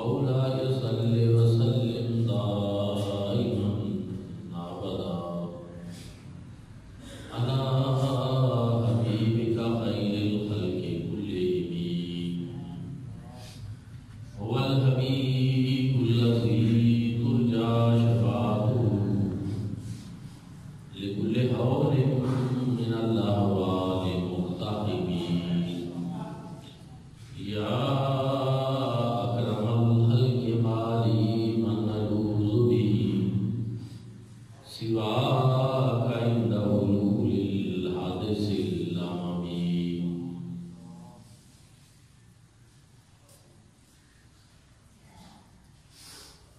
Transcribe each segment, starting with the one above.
مولاي صل وسلم دائما ابدا على حبيبك خير الخلق كلهم هو الحبيب الذي ترجى شفاعته لكل حول من الاحوال مقتحم يا اکرم الخلق مالي من نلوذ به سواك عند حلول الحادث الامم.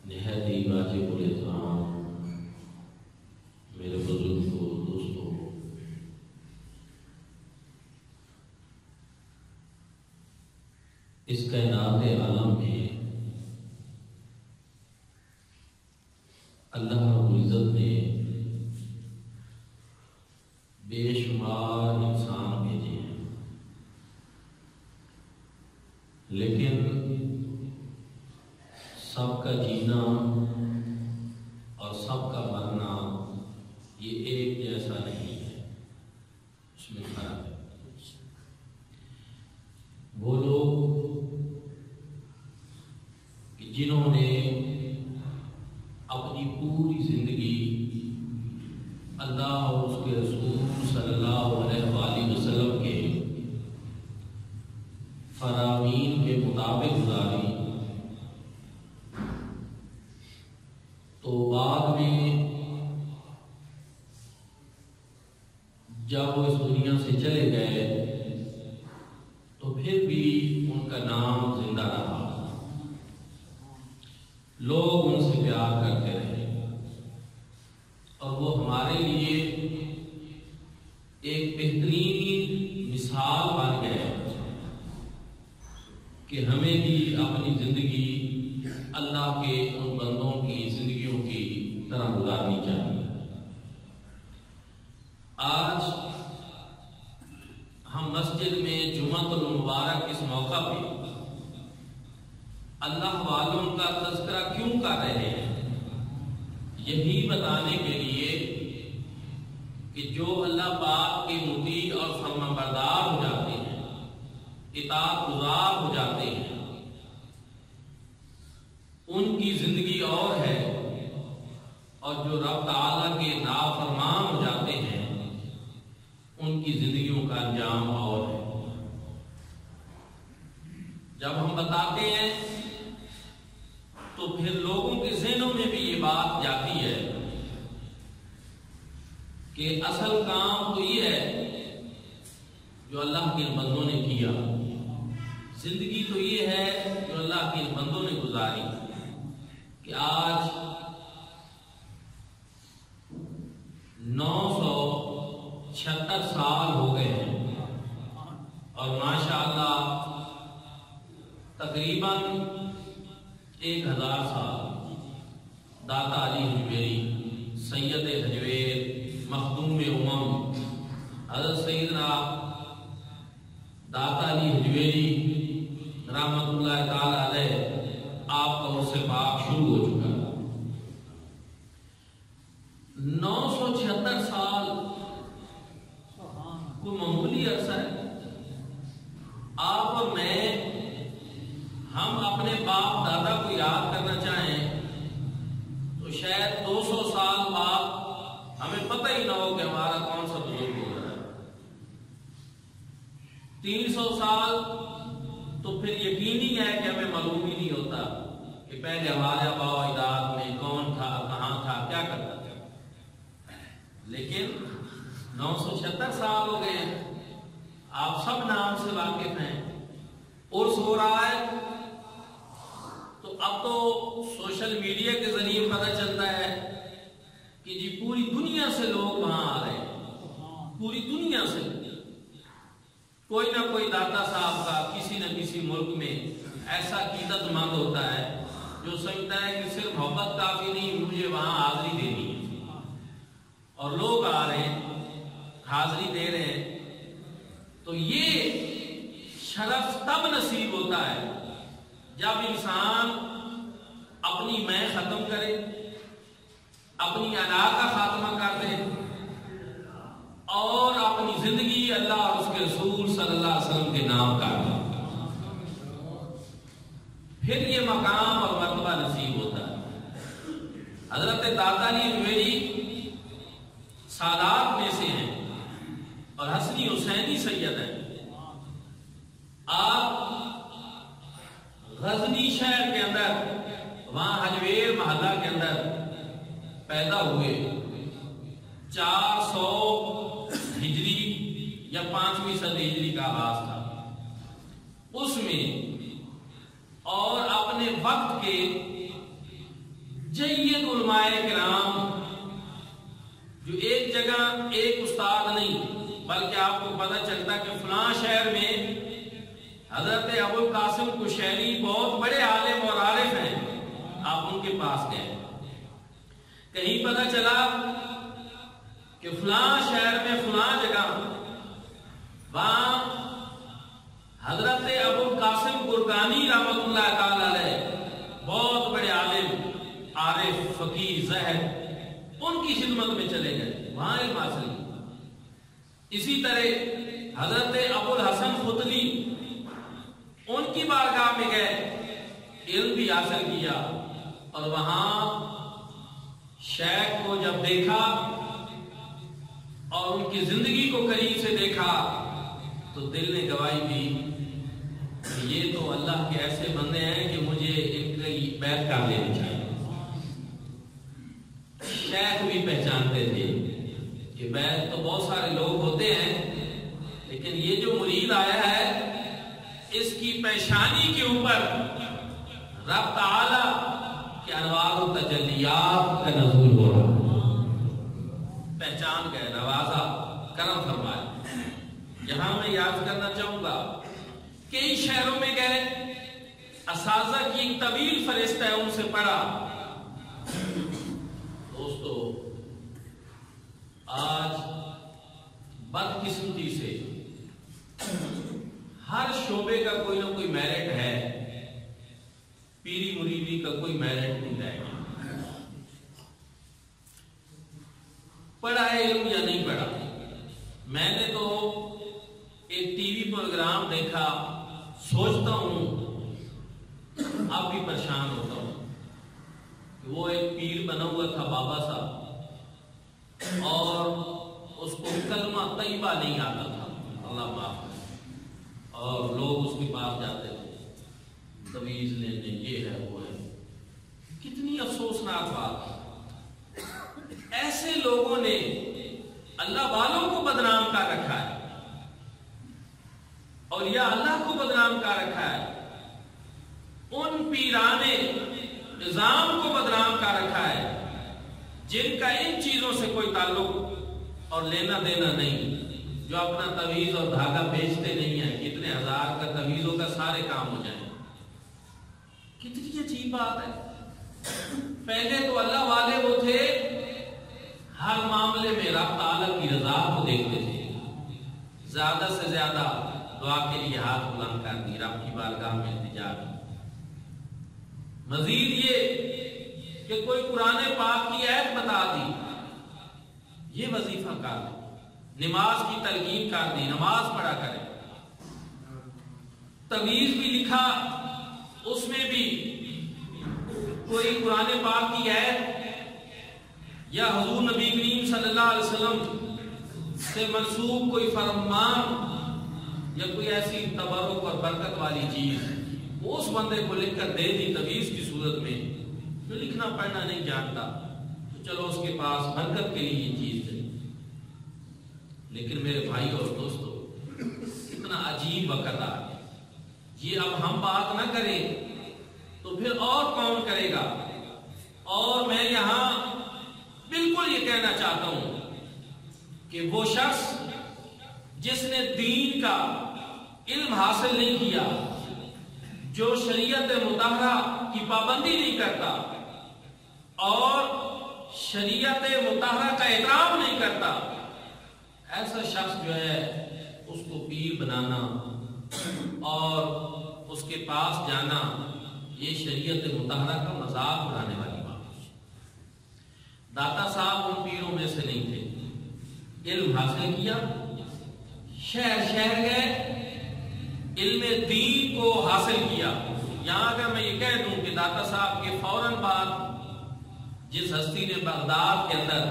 نہایت ہی واجب الاحترام میرے بزرگوں دوستوں، اس کائنات عالم میں اللہ رب العزت نے بے شمار انسان بھیجے ہیں، لیکن سب کا جینا اور سب کا مرنا یہ ایک جیسا نہیں ہے، اس میں فرق ہے۔ وہ لوگ کہ جنہوں نے اپنی پوری زندگی اللہ اور اس کے رسول صلی اللہ علیہ وآلہ وسلم کے فرامین کے مطابق گزاری، تو بعد میں جب وہ اس دنیا سے چلے گئے تو پھر بھی ان کا نام زندہ رہا، لوگ ان سے پیار کرتے رہے اور وہ ہمارے لیے ایک بہترین مثال بن گئے کہ ہمیں بھی اپنی زندگی اللہ کے ان بندوں کی زندگیوں کی طرح گزارنی چاہیے۔ آج ہم مسجد میں جمعۃ المبارک اس موقع پہ اللہ والوں کا تذکرہ کیوں کر رہے ہیں؟ یہی بتانے کے لیے کہ جو اللہ پاک کے مطیع اور فرمانبردار ہو جاتے ہیں، اطاعت گزار ہو جاتے ہیں، ان کی زندگی اور ہے، اور جو رب تعالیٰ کے نافرمان ہو جاتے ہیں ان کی زندگیوں کا انجام اور ہے۔ جب ہم بتاتے ہیں تو پھر لوگوں کے ذہنوں میں بھی یہ بات جاتی ہے کہ اصل کام تو یہ ہے جو اللہ کے بندوں نے کیا، زندگی تو یہ ہے جو اللہ کے بندوں نے گزاری، کہ آج 976 سال ہو گئے ہیں اور ماشاءاللہ تقریباً 1000 سال داتا علی حجویری، سید حجویر، مخدوم امم حضرت سیدنا داتا علی حجویری رحمت اللہ تعالی علیہ، آپ کا عرص پاک شروع ہو چکا۔ 976 سال کوئی معمولی عرصہ ہے؟ آپ اور میں، ہم اپنے باپ دادا کو یاد کرنا چاہیں تو شاید 200 سال بعد ہمیں پتہ ہی نہ ہو کہ ہمارا کون سا بزرگ ہو رہا ہے۔ 300 سال تو پھر یقینی ہے کہ ہمیں معلوم ہی نہیں ہوتا کہ پہلے ہمارے آباء و اجداد میں کون تھا، کہاں تھا، کیا کرتا تھا۔ لیکن 976 سال ہو گئے ہیں، آپ سب نام سے واقف ہیں، عرس ہو رہا ہے تو اب تو سوشل میڈیا کے ذریعے پتہ چلتا ہے کہ جی پوری دنیا سے لوگ وہاں آ رہے ہیں، پوری دنیا سے کوئی نہ کوئی داتا صاحب کا کسی نہ کسی ملک میں ایسا عقیدت مند ہوتا ہے جو سمجھتا ہے کہ صرف محبت کافی نہیں، مجھے وہاں حاضری دینی ہے، اور لوگ آ رہے ہیں، حاضری دے رہے ہیں۔ تو یہ شرف تب نصیب ہوتا ہے جب انسان اپنی میں ختم کرے، اپنی انا کا خاتمہ کر دے اور اپنی زندگی اللہ اور اس کے رسول صلی اللہ علیہ وسلم کے نام کر دے، پھر یہ مقام اور مرتبہ نصیب ہوتا ہے۔ حضرت داتا علی جویری سادات میں سے ہیں اور حسنی حسینی سید ہیں۔ آپ غزنی شہر کے اندر، وہاں حجویر محلہ کے اندر پیدا ہوئے۔ 400 ہجری یا 5ویں صدی ہجری کا آغاز تھا اس میں، اور اپنے وقت کے جید علماء کرام جو ایک جگہ ایک استاد نہیں، بلکہ آپ کو پتہ چلتا کہ فلاں شہر میں حضرت ابو القاسم کشیری بہت بڑے عالم اور عارف ہیں، آپ ان کے پاس گئے۔ کہیں پتہ چلا کہ فلاں شہر میں فلاں جگہ وہاں حضرت ابو القاسم گرگانی رحمۃ اللہ تعالی علیہ بہت بڑے عالم عارف فقیر زاہد، ان کی خدمت میں چلے گئے، وہاں علم حاصل کیا۔ اسی طرح حضرت ابو الحسن فتلی، ان کی بارگاہ میں گئے، علم بھی حاصل کیا، اور وہاں شیخ کو جب دیکھا اور ان کی زندگی کو قریب سے دیکھا تو دل نے گواہی دی کہ یہ تو اللہ کے ایسے بندے ہیں کہ مجھے ایک بیعت کر لینی چاہیے۔ شیخ بھی پہچانتے تھے کہ بیعت تو بہت سارے لوگ ہوتے ہیں، لیکن یہ جو مرید آیا ہے اس کی پیشانی کے اوپر رب تعالی کے انوار و تجلیات کا نزول ہو رہا، پہچان گئے، نوازا، کرم فرمایا۔ یہاں میں یاد کرنا چاہوں گا، کئی شہروں میں گئے، اساتذہ کی ایک طویل فہرست ہے، ان سے پڑھا۔ دوستو، آج بدقسمتی سے ہر شعبے کا کوئی نہ کوئی میرٹ ہے، پیری مریدی کا کوئی میرٹ نہیں رہے گا۔ پڑھا ہے علم یا نہیں پڑھا؟ میں نے تو ایک ٹی وی پروگرام دیکھا، سوچتا ہوں، اب بھی پریشان ہوتا ہوں کہ وہ ایک پیر بنا ہوا تھا بابا صاحب، اور اس کو کلمہ طیبہ نہیں آتا تھا، اللہ معاف کرے، اور لوگ اس کے پاس جاتے تھے تویز لینے، یہ ہے وہ ہے۔ کتنی افسوسناک بات ہے، ایسے لوگوں نے اللہ والوں کو بدنام کر رکھا ہے، اور یا اللہ کو بدنام کر رکھا ہے، ان پیرانے نظام کو بدنام کر رکھا ہے جن کا ان چیزوں سے کوئی تعلق اور لینا دینا نہیں، جو اپنا تویز اور دھاگا بیچتے نہیں ہیں، کتنے ہزار کا تویزوں کا سارے کام ہو جائیں۔ کتنی عجیب بات ہے۔ پہلے تو اللہ والے وہ تھے، ہر معاملے میں رب تعالیٰ کی رضا کو دیکھتے تھے، زیادہ سے زیادہ دعا کے لیے ہاتھ بلند کر دی، رب کی بارگاہ میں التجا کی۔ مزید یہ کہ کوئی قرآن پاک کی آیت بتا دی، یہ وظیفہ کر دے، نماز کی تلقین کر دی، نماز پڑھا کرے۔ تویز بھی لکھا، اس میں بھی کوئی قرآن پاک کی آیت یا حضور نبی کریم صلی اللہ علیہ وسلم سے منسوب کوئی فرمان یا کوئی ایسی تبرک اور برکت والی چیز وہ اس بندے کو لکھ کر دے دی تویز کی صورت میں، جو لکھنا پڑھنا نہیں جانتا، تو چلو اس کے پاس برکت کے لیے یہ چیز ہے۔ لیکن میرے بھائی اور دوستو، اتنا عجیب وقت آ گیا، یہ اب ہم بات نہ کریں تو پھر اور کون کرے گا؟ اور میں یہاں بالکل یہ کہنا چاہتا ہوں کہ وہ شخص جس نے دین کا علم حاصل نہیں کیا، جو شریعت مطہرہ کی پابندی نہیں کرتا اور شریعت مطہرہ کا احترام نہیں کرتا، ایسا شخص جو ہے اس کو پیر بنانا اور اس کے پاس جانا یہ شریعت مطہرہ کا مذاق اڑانے والی بات ہے۔ داتا صاحب ان پیروں میں سے نہیں تھے، علم حاصل کیا، شہر شہر گئے، علم دین کو حاصل کیا۔ یہاں اگر میں یہ کہہ دوں کہ داتا صاحب کے فوراً بعد جس ہستی نے بغداد کے اندر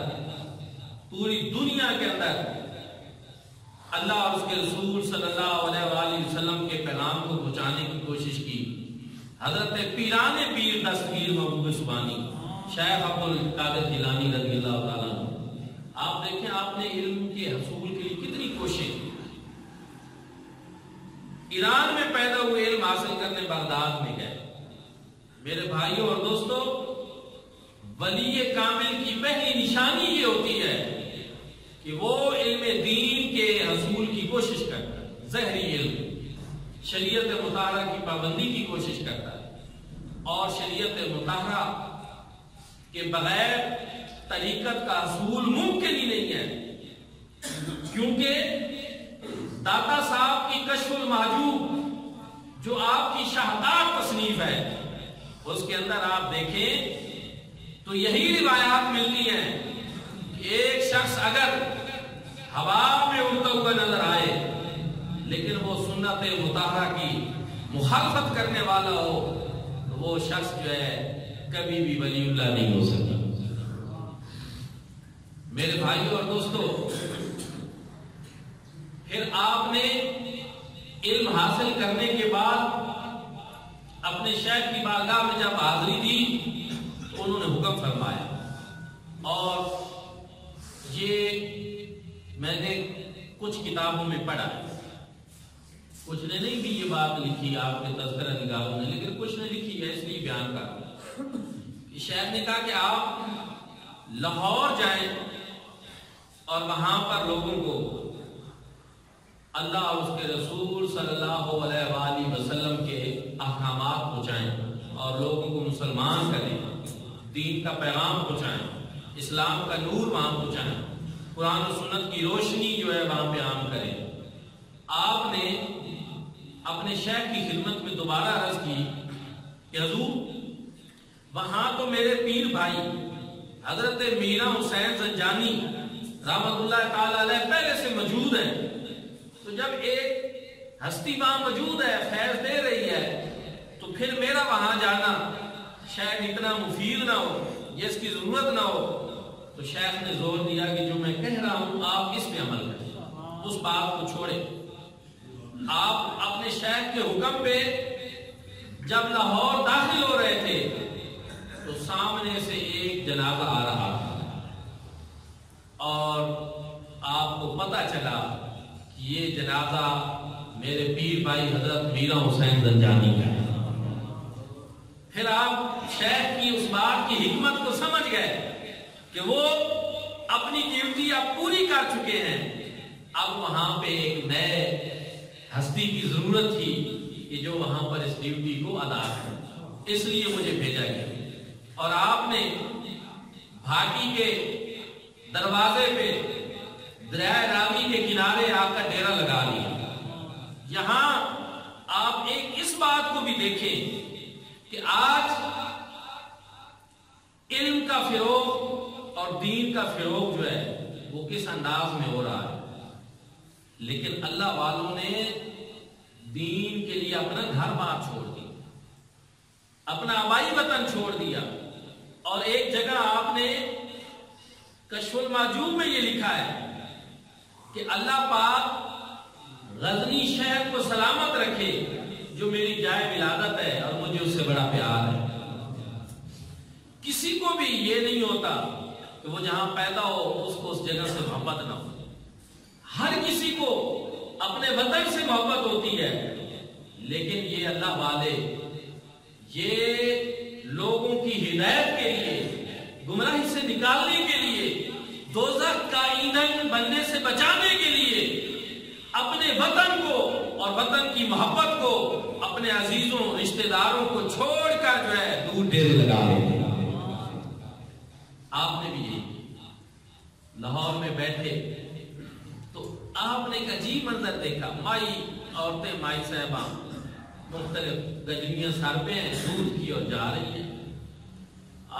پوری دنیا کے اندر اللہ اور اس کے رسول صلی اللہ علیہ وآلہ وسلم کے پیغام کو پہنچانے کی کوشش کی، حضرت پیران پیر دستگیر محبوب سبحانی شیخ عبد القادر جیلانی رضی اللہ تعالیٰ عنہ، آپ دیکھیں آپ نے علم کے حصول کے لیے کتنی کوشش کی۔ ایران میں پیدا ہوئے علم حاصل کرنے بغداد میں گئے۔ میرے بھائیوں اور دوستوں، ولی کامل کی پہلی نشانی یہ ہوتی ہے کہ وہ علم دین کے حصول کی کوشش کرتا ہے، ظاہری علم، شریعت مطہرہ کی پابندی کی کوشش کرتا ہے، اور شریعت مطہرہ کے بغیر طریقت کا حصول ممکن ہی نہیں ہے، کیونکہ داتا صاحب کی کشف المحجوب جو آپ کی شاہکار تصنیف ہے، اس کے اندر آپ دیکھیں تو یہی روایات ملتی ہیں کہ ایک شخص اگر ہوا میں اڑتا ہوا نظر آئے لیکن وہ سنت مطہرہ کی مخالفت کرنے والا ہو تو وہ شخص جو ہے کبھی بھی ولی اللہ نہیں ہو سکتا۔ میرے بھائیوں اور دوستوں، پھر آپ نے علم حاصل کرنے کے بعد اپنے شیخ کی بارگاہ میں جب حاضری دی تو انہوں نے حکم فرمایا، اور یہ میں نے کچھ کتابوں میں پڑھا، کچھ نے نہیں بھی یہ بات لکھی آپ کے تذکرہ نگاروں نے، لیکن کچھ نے لکھی ہے، اس لیے بیان کر رہا ہوں۔ شیخ نے کہا کہ آپ لاہور جائیں اور وہاں پر لوگوں کو اللہ اور اس کے رسول صلی اللہ علیہ وآلہ وسلم کے احکامات پہنچائیں اور لوگوں کو مسلمان کریں، دین کا پیغام پہنچائیں، اسلام کا نور وہاں پہنچائیں، قرآن و سنت کی روشنی جو ہے وہاں پہ عام کریں۔ آپ نے اپنے شیخ کی خدمت میں دوبارہ عرض کی کہ حضور وہاں تو میرے پیر بھائی حضرت میرا حسین زنجانی رحمت اللہ تعالی علیہ پہلے سے موجود ہیں، تو جب ایک ہستی وہاں موجود ہے، فیض دے رہی ہے، تو پھر میرا وہاں جانا شاید اتنا مفید نہ ہو، یہ اس کی ضرورت نہ ہو۔ تو شیخ نے زور دیا کہ جو میں کہہ رہا ہوں آپ اس پہ عمل کریں، اس بات کو چھوڑیں۔ آپ اپنے شیخ کے حکم پہ جب لاہور داخل ہو رہے تھے تو سامنے سے ایک جنازہ آ رہا تھا، اور آپ کو پتہ چلا کہ یہ جنازہ میرے پیر بھائی حضرت میرا حسین زنجانی کا ہے۔ پھر آپ شیخ کی اس بات کی حکمت کو سمجھ گئے کہ وہ اپنی ڈیوٹی اب پوری کر چکے ہیں، اب وہاں پہ ایک نئے ہستی کی ضرورت تھی کہ جو وہاں پر اس ڈیوٹی کو ادا کرے، اس لیے مجھے بھیجا گیا۔ اور آپ نے بھاٹی کے دروازے پہ دریائے راوی کے کنارے آ کر ڈیرا لگا لیا۔ یہاں آپ ایک اس بات کو بھی دیکھیں کہ آج علم کا فروغ اور دین کا فروغ جو ہے وہ کس انداز میں ہو رہا ہے، لیکن اللہ والوں نے دین کے لیے اپنا گھر بار چھوڑ دیا، اپنا آبائی وطن چھوڑ دیا، اور ایک جگہ آپ نے کشف المحجوب میں یہ لکھا ہے کہ اللہ پاک غزنی شہر کو سلامت رکھے جو میری جائے ولادت ہے اور مجھے اس سے بڑا پیار ہے۔ کسی کو بھی یہ نہیں ہوتا کہ وہ جہاں پیدا ہو اس کو اس جگہ سے محبت نہ ہو، ہر کسی کو اپنے وطن سے محبت ہوتی ہے، لیکن یہ اللہ والے یہ لوگوں کی ہدایت کے لیے، گمراہی سے نکالنے کے لیے، دوزخ کا ایندھن بننے سے بچانے کے لیے اپنے وطن کو اور وطن کی محبت کو، اپنے عزیزوں رشتہ داروں کو چھوڑ کر جو ہے دور ڈیرے لگا لیتے۔ آپ نے بھی یہی کیا، لاہور میں بیٹھے تو آپ نے ایک عجیب منظر دیکھا، مائی عورتیں، مائی صاحباں مختلف گجریاں سر پہ ہیں دودھ کی اور جا رہی ہیں.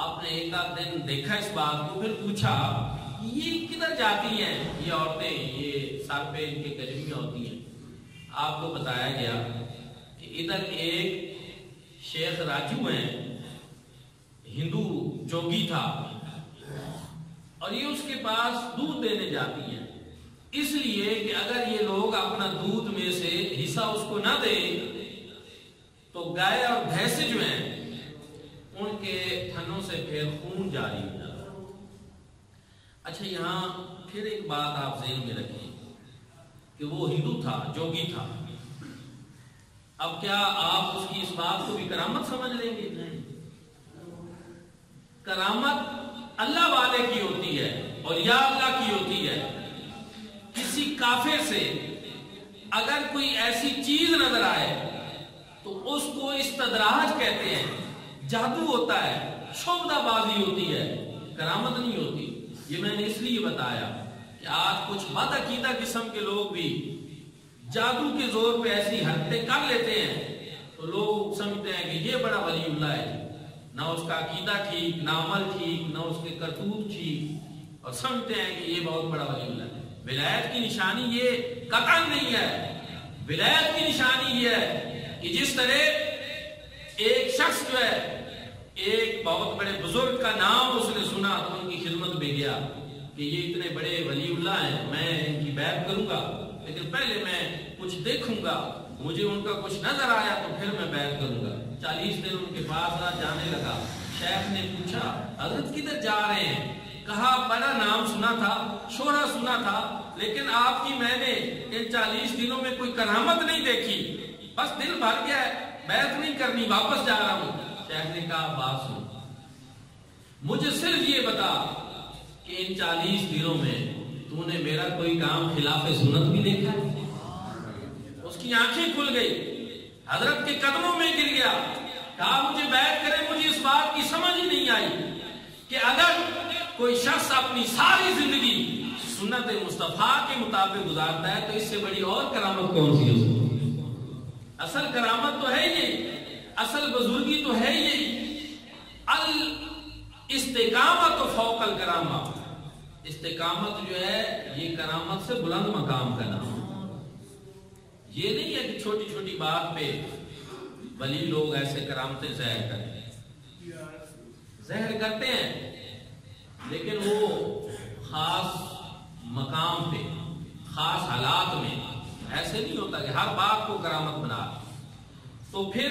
آپ نے ایک آدھ دن دیکھا اس بات کو, پھر پوچھا یہ کدھر جاتی ہیں یہ عورتیں, یہ سر پہ ان کے گجریاں ہوتی ہیں. آپ کو بتایا گیا کہ ادھر ایک شیخ راجو ہیں, ہندو جوگی تھا, اور یہ اس کے پاس دودھ دینے جاتی ہیں, اس لیے کہ اگر یہ لوگ اپنا دودھ میں سے حصہ اس کو نہ دے تو گائے اور بھینسیں جو ہیں ان کے تھنوں سے پھر خون جاری ہو جاتا. اچھا, یہاں پھر ایک بات آپ ذہن میں رکھیں کہ وہ ہندو تھا, جوگی تھا. اب کیا آپ اس کی اس بات کو بھی کرامت سمجھ لیں گے؟ نہیں. کرامت اللہ والے کی ہوتی ہے اور یا اللہ کی ہوتی ہے. کسی کافر سے اگر کوئی ایسی چیز نظر آئے تو اس کو استدراج کہتے ہیں, جادو ہوتا ہے, شعبدہ بازی ہوتی ہے, کرامت نہیں ہوتی. یہ میں نے اس لیے بتایا کہ آج کچھ بدعقیدہ قسم کے لوگ بھی جادو کے زور پہ ایسی حرکتیں کر لیتے ہیں تو لوگ سمجھتے ہیں کہ یہ بڑا ولی اللہ ہے. نہ اس کا عقیدہ ٹھیک, نہ عمل ٹھیک, نہ اس کے کرتوت ٹھیک, اور سمجھتے ہیں کہ یہ بہت بڑا ولی اللہ ہے. ولایت کی نشانی یہ قطعاً نہیں ہے. ولایت کی نشانی یہ ہے کہ جس طرح ایک شخص جو ہے ایک بہت بڑے بزرگ کا نام اس نے سنا تو ان کی خدمت میں گیا کہ یہ اتنے بڑے ولی اللہ ہیں, میں ان کی بیعت کروں گا, لیکن پہلے میں کچھ دیکھوں گا, مجھے ان کا کچھ نظر آیا تو پھر میں بیعت کروں گا. 40 دن ان کے پاس رہا, جانے لگا. شیخ نے پوچھا حضرت کدھر جا رہے ہیں؟ کہا بڑا نام سنا تھا, شہرہ سنا تھا, لیکن آپ کی میں نے ان 40 دنوں میں کوئی کرامت نہیں دیکھی, بس دل بھر گیا ہے, بیعت نہیں کرنی, واپس جا رہا ہوں. شیخ نے کہا بات سن, مجھے صرف یہ بتا کہ ان 40 دنوں میں تو نے میرا کوئی کام خلاف سنت بھی دیکھا ہے؟ اس کی آنکھیں کھل گئی, حضرت کے قدموں میں گر گیا, کہا مجھے بیعت کرے. مجھے اس بات کی سمجھ ہی نہیں آئی کہ اگر کوئی شخص اپنی ساری زندگی سنت مصطفیٰ کے مطابق گزارتا ہے تو اس سے بڑی اور کرامت کون سی ہو سکتی ہے؟ اصل کرامت تو ہے یہ, اصل بزرگی تو ہے یہ. الاستقامت فوق الکرامہ, استقامت جو ہے یہ کرامت سے بلند مقام کا نام. یہ نہیں ہے کہ چھوٹی چھوٹی بات پہ ولی لوگ ایسے کرامتیں ظاہر کرتے ہیں, ظاہر کرتے ہیں لیکن وہ خاص مقام پہ, خاص حالات میں. ایسے نہیں ہوتا کہ ہر بات کو کرامت بنا. تو پھر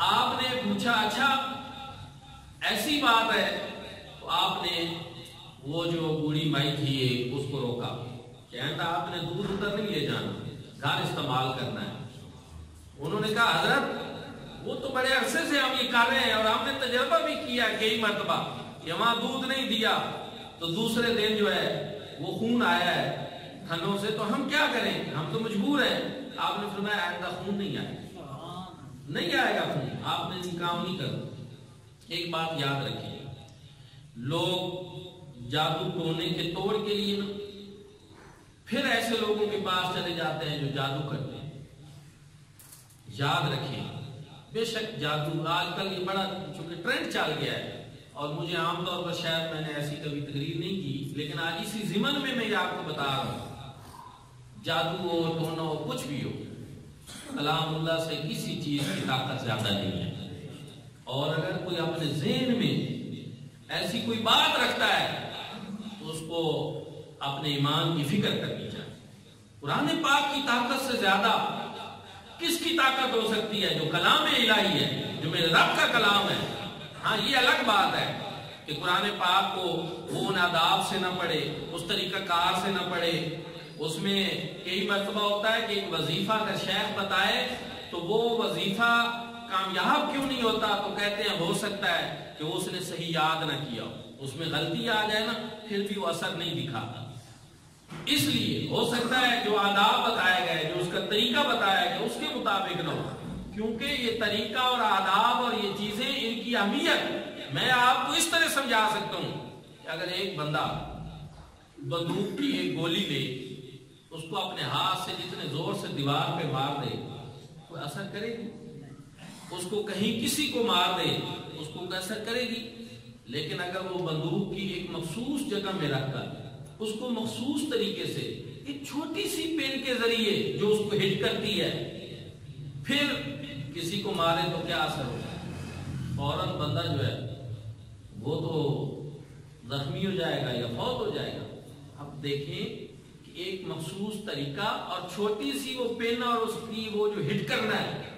آپ نے پوچھا اچھا ایسی بات ہے, تو آپ نے وہ جو بوڑھی مائی تھی اس کو روکا, کہتا آپ نے دودھ ادھر نہیں لے جانا, گھر استعمال کرنا ہے. انہوں نے کہا حضرت وہ تو بڑے عرصے سے ہم یہ کر رہے ہیں اور ہم نے تجربہ بھی کیا کئی مرتبہ کہ وہاں دودھ نہیں دیا تو دوسرے دن جو ہے وہ خون آیا ہے تھنوں سے, تو ہم کیا کریں, ہم تو مجبور ہیں. آپ نے فرمایا آئندہ خون نہیں آئے گا, نہیں آئے گا خون, آپ نے یہ کام نہیں کرنا. ایک بات یاد رکھیے, لوگ جادو ٹونے کے توڑ کے لیے نا پھر ایسے لوگوں کے پاس چلے جاتے ہیں جو جادو کرتے ہیں. یاد رکھیں, بے شک جادو آج کل یہ بڑا چونکہ ٹرینڈ چل گیا ہے, اور مجھے عام طور پر شاید میں نے ایسی کبھی تقریر نہیں کی, لیکن آج اسی ضمن میں یہ آپ کو بتا رہا ہوں, جادو ہو, ٹونا ہو, کچھ بھی ہو, کلام اللہ سے کسی چیز کی طاقت زیادہ نہیں ہے. اور اگر کوئی اپنے ذہن میں ایسی کوئی بات رکھتا ہے تو اس کو اپنے ایمان کی فکر کرنی چاہیے. قرآن پاک کی طاقت سے زیادہ کس کی طاقت ہو سکتی ہے؟ جو کلام الہی ہے, جو میرے رب کا کلام ہے. ہاں یہ الگ بات ہے کہ قرآن پاک کو وہ ان آداب سے نہ پڑھے, اس طریقہ کار سے نہ پڑھے. اس میں کئی مرتبہ ہوتا ہے کہ ایک وظیفہ اگر شیخ بتائے تو وہ وظیفہ کامیاب کیوں نہیں ہوتا, تو کہتے ہیں ہو سکتا ہے کہ اس نے صحیح یاد نہ کیا, اس میں غلطی آ جائے نا, پھر بھی وہ اثر نہیں دکھاتا. اس لیے ہو سکتا ہے جو آداب بتائے گئے, جو اس کا طریقہ بتایا گیا اس کے مطابق نہ ہو, کیونکہ یہ طریقہ اور آداب اور یہ چیزیں ان کی اہمیت میں آپ کو اس طرح سمجھا سکتا ہوں کہ اگر ایک بندہ بندوق کی ایک گولی لے, اس کو اپنے ہاتھ سے جتنے زور سے دیوار پہ مار دے کوئی اثر کرے گی؟ اس کو کہیں کسی کو مار دے اس کو اثر کرے گی، لیکن اگر وہ بندوق کی ایک مخصوص جگہ میں رکھ کر اس کو مخصوص طریقے سے ایک چھوٹی سی پین کے ذریعے جو اس کو ہٹ کرتی ہے پھر کسی کو مارے تو کیا اثر ہوگا؟ فوراً بندہ جو ہے وہ تو زخمی ہو جائے گا یا فوت ہو جائے گا۔ اب دیکھیں کہ ایک مخصوص طریقہ اور چھوٹی سی وہ پین اور اس کی وہ جو ہٹ کرنا ہے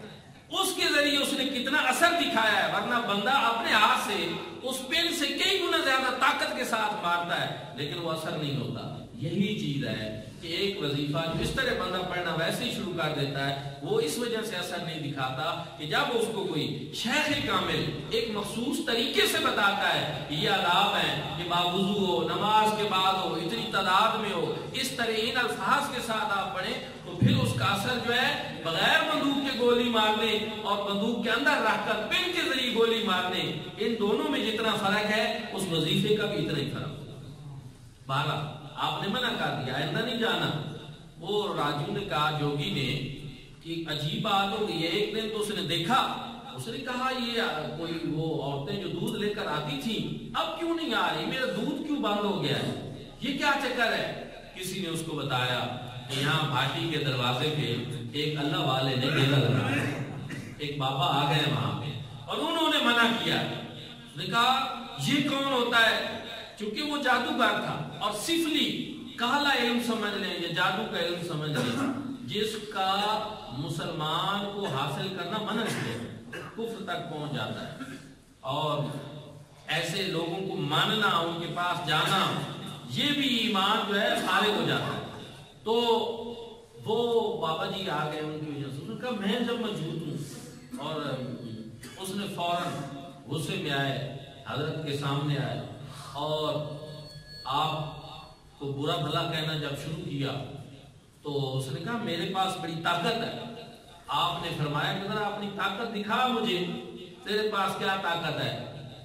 اس کے ذریعے اس نے کتنا اثر دکھایا ہے، ورنہ بندہ اپنے ہاتھ سے اس پین سے کئی گنا زیادہ طاقت کے ساتھ مارتا ہے لیکن وہ اثر نہیں ہوتا۔ یہی چیز ہے کہ ایک وظیفہ جو اس طرح بندہ پڑھنا ویسے ہی شروع کر دیتا ہے وہ اس وجہ سے اثر نہیں دکھاتا کہ جب اس کو کوئی شیخ کامل ایک مخصوص طریقے سے بتاتا ہے کہ یہ آداب ہیں کہ باوضو ہو، نماز کے بعد ہو، اتنی تعداد میں ہو، اس طرح ان الفاظ کے ساتھ آپ پڑھیں تو پھر اس کا اثر جو ہے بغیر بندوق کے گولی مارنے اور بندوق کے اندر رکھ کر پن کے ذریعے گولی مارنے ان دونوں میں جتنا فرق ہے اس وظیفے کا بھی اتنا ہی فرق ہوگا۔ بہرحال آپ نے منع کر دیا آئندہ نہیں جانا۔ وہ راجو نے کہا جوگی نے کہ عجیب بات ہو گئی ہے، ایک دن تو اس نے دیکھا، اس نے کہا یہ کوئی وہ عورتیں جو دودھ لے کر آتی تھیں اب کیوں نہیں آ رہی، میرا دودھ کیوں بند ہو گیا ہے، یہ کیا چکر ہے؟ کسی نے اس کو بتایا کہ یہاں بھاٹی کے دروازے پہ ایک اللہ والے نے ڈیرا لگایا، ایک بابا آ گئے وہاں پہ اور انہوں نے منع کیا۔ اس نے کہا یہ کون ہوتا ہے؟ چونکہ وہ جادوگر تھا اور سفلی کالا علم سمجھ لیں یا جادو کا علم سمجھ لیں جس کا مسلمان کو حاصل کرنا منع ہے، کفر تک پہنچ جاتا ہے، اور ایسے لوگوں کو ماننا ان کے پاس جانا یہ بھی ایمان جو ہے خارج ہو جاتا ہے۔ تو وہ بابا جی آ گئے ان کی وجہ سے، انہوں نے کہا میں جب موجود ہوں، اور اس نے فوراً غصے میں آئے حضرت کے سامنے آئے اور آپ کو برا بھلا کہنا جب شروع کیا تو اس نے کہا میرے پاس بڑی طاقت ہے۔ آپ نے فرمایا کہ ذرا اپنی طاقت دکھا مجھے، تیرے پاس کیا طاقت ہے؟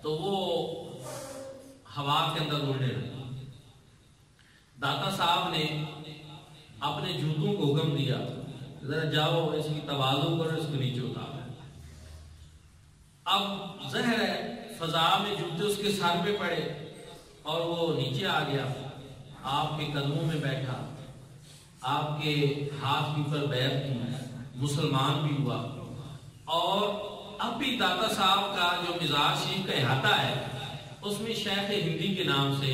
تو وہ ہوا کے اندر اڑنے لگا۔ داتا صاحب نے اپنے جوتوں کو حکم دیا ذرا جاؤ اس کی توازن کرو، اس کو نیچے اتارو۔ اب ظاہر ہے فضا میں جوتے اس کے سر پہ پڑے اور وہ نیچے آ گیا، آپ کے قدموں میں بیٹھا، آپ کے ہاتھ کے اوپر بیعت کی، مسلمان بھی ہوا۔ اور اب بھی داتا صاحب کا جو مزار شریف کا احاطہ ہے اس میں شیخ ہندی کے نام سے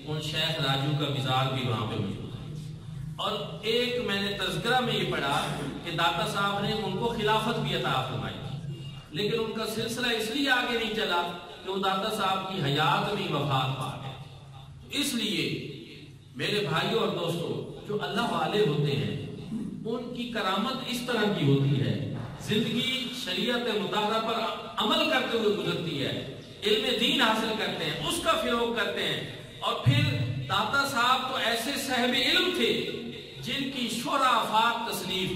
ان شیخ راجو کا مزار بھی وہاں پہ موجود ہے۔ اور ایک میں نے تذکرہ میں یہ پڑھا کہ داتا صاحب نے ان کو خلافت بھی عطا فرمائی تھی، لیکن ان کا سلسلہ اس لیے آگے نہیں چلا کہ وہ داتا صاحب کی حیات میں وفات پا گئے۔ اس لیے میرے بھائیوں اور دوستوں، جو اللہ والے ہوتے ہیں ان کی کرامت اس طرح کی ہوتی ہے، زندگی شریعت مطالعہ پر عمل کرتے ہوئے گزرتی ہے، علم دین حاصل کرتے ہیں، اس کا فروغ کرتے ہیں۔ اور پھر داتا صاحب تو ایسے صاحب علم تھے جن کی شورا آفاق تصنیف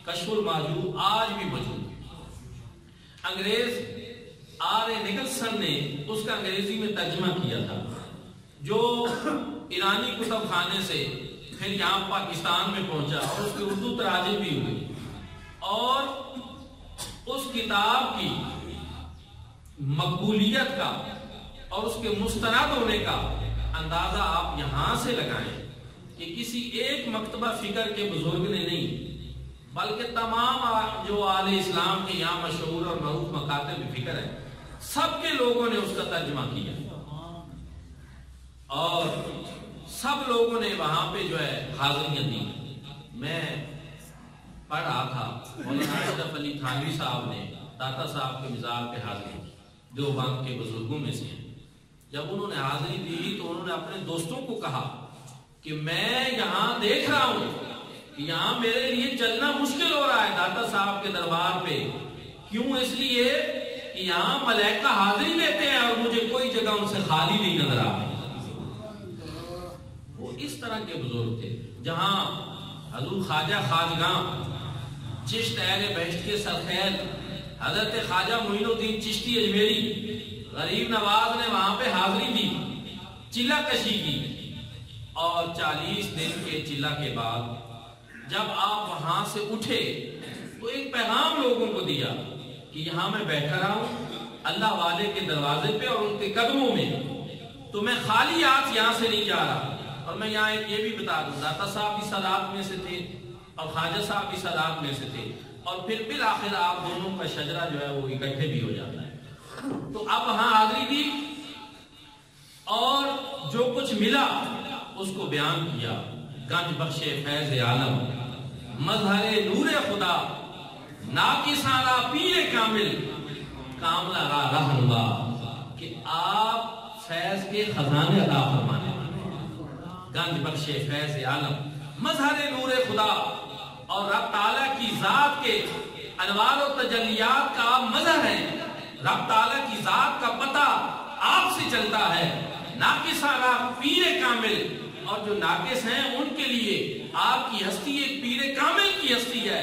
کشف المحجوب آج بھی موجود ہے۔ انگریز آر اے نکلسن نے اس کا انگریزی میں ترجمہ کیا تھا، جو ایرانی کتب خانے سے پھر یہاں پاکستان میں پہنچا اور اس کی اردو تراجم بھی ہوئی، اور اس کتاب کی مقبولیت کا اور اس کے مستند ہونے کا اندازہ آپ یہاں سے لگائیں کہ کسی ایک مکتبہ فکر کے بزرگ نے نہیں بلکہ تمام جو اہل اسلام کے یہاں مشہور اور معروف مکاتب فکر ہیں سب کے لوگوں نے اس کا ترجمہ کیا، اور سب لوگوں نے وہاں پہ جو ہے حاضریاں دی۔ میں پڑھ رہا تھا مولانا اشرف علی تھانوی صاحب نے داتا صاحب کے مزار پہ حاضری کی، دیوبند کے بزرگوں میں سے ہیں۔ جب انہوں نے حاضری دی تو انہوں نے اپنے دوستوں کو کہا کہ میں یہاں دیکھ رہا ہوں کہ یہاں میرے لیے چلنا مشکل ہو رہا ہے داتا صاحب کے دربار پہ، کیوں؟ اس لیے کہ یہاں ملائکہ حاضری لیتے ہیں اور مجھے کوئی جگہ ان سے خالی نہیں نظر آ رہی۔ وہ اس طرح کے بزرگ تھے۔ جہاں حضور خواجہ خواجگاں چشت اہل بہشت کے سرخیل حضرت خواجہ معین الدین چشتی اجمیری غریب نواز نے وہاں پہ حاضری دی، چلہ کشی کی، اور 40 دن کے چلہ کے بعد جب آپ وہاں سے اٹھے تو ایک پیغام لوگوں کو دیا کہ یہاں میں بیٹھا رہا ہوں اللہ والے کے دروازے پہ اور ان کے قدموں میں، تو میں خالی ہاتھ یہاں سے نہیں جا رہا۔ اور میں یہاں ایک یہ بھی بتا دوں، داتا صاحب بھی سادات میں سے تھے اور خواجہ صاحب بھی سادات میں سے تھے، اور پھر بالآخر آپ دونوں کا شجرہ جو ہے وہ اکٹھے بھی ہو جاتا ہے۔ تو اب وہاں حاضری دی اور جو کچھ ملا اس کو بیان کیا۔ گنج بخش فیض عالم، مظہر نور خدا، ناقصاں را پیر کامل، کاملہ را رہنما، کہ آپ فیض کے خزانے عطا فرمانے والے، گنج بخش فیض عالم، مظہر نور خدا، اور رب تعالیٰ کی ذات کے انوار و تجلیات کا آپ مظہر ہیں۔ رب تعالیٰ کی ذات کا پتہ آپ سے چلتا ہے۔ ناقصاں را پیر کامل، اور جو ناقص ہیں ان کے لیے آپ کی ہستی ایک پیر کامل کی ہستی ہے،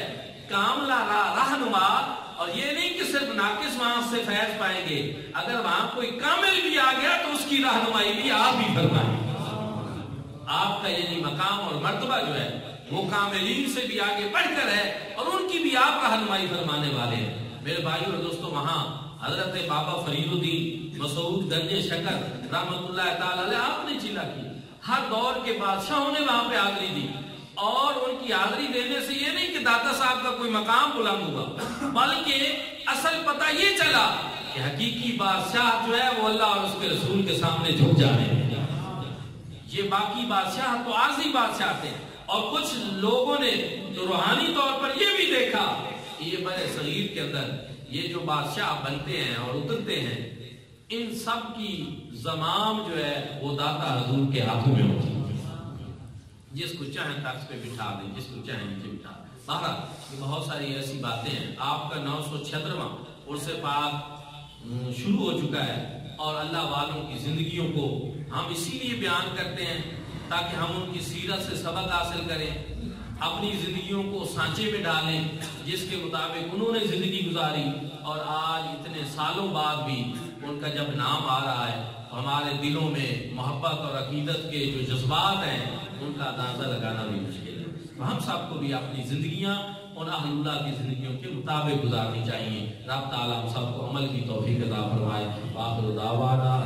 کاملہ را رہنما۔ اور یہ نہیں کہ صرف ناقص وہاں سے فیض پائیں گے، اگر وہاں کوئی کامل بھی آ گیا تو اس کی رہنمائی بھی آپ ہی فرمائیں۔ آپ کا یعنی مقام اور مرتبہ جو ہے وہ کاملین سے بھی آگے بڑھ کر ہے، اور ان کی بھی آپ رہنمائی فرمانے والے ہیں۔ میرے بھائیو اور دوستو، وہاں حضرت بابا فرید الدین مسعود گنج شکر رحمت اللہ تعالی علیہ آپ نے چلا کی۔ ہر دور کے بادشاہوں نے وہاں پہ حاضری دی، اور ان کی حاضری دینے سے یہ نہیں کہ داتا صاحب کا کوئی مقام بلند ہوا، بلکہ اصل پتہ یہ چلا کہ حقیقی بادشاہ جو ہے وہ اللہ اور اس کے رسول کے سامنے جھک جانے ہیں۔ یہ باقی بادشاہ تو عارضی بادشاہ تھے، اور کچھ لوگوں نے تو روحانی طور پر یہ بھی دیکھا کہ یہ بڑے صغیر کے اندر یہ جو بادشاہ بنتے ہیں اور اترتے ہیں، ان سب کی زمام جو ہے وہ داتا حضور کے ہاتھوں میں ہوتی ہے۔ جس کو چاہیں تخت پہ بٹھا دیں، جس کو چاہیں نیچے بٹھا دیں۔ بہرحال بہت ساری ایسی باتیں ہیں۔ آپ کا 976واں عرس پاک شروع ہو چکا ہے، اور اللہ والوں کی زندگیوں کو ہم اسی لیے بیان کرتے ہیں تاکہ ہم ان کی سیرت سے سبق حاصل کریں، اپنی زندگیوں کو سانچے میں ڈالیں جس کے مطابق انہوں نے زندگی گزاری، اور آج اتنے سالوں بعد بھی ان کا جب نام آ رہا ہے ہمارے دلوں میں محبت اور عقیدت کے جو جذبات ہیں ان کا اندازہ لگانا بھی مشکل ہے۔ تو ہم سب کو بھی اپنی زندگیاں اور اہل اللہ کی زندگیوں کے مطابق گزارنی چاہیے۔ رب تعالیٰ ہم سب کو عمل کی توفیق عطا فرمائے۔ وآخر دعوانا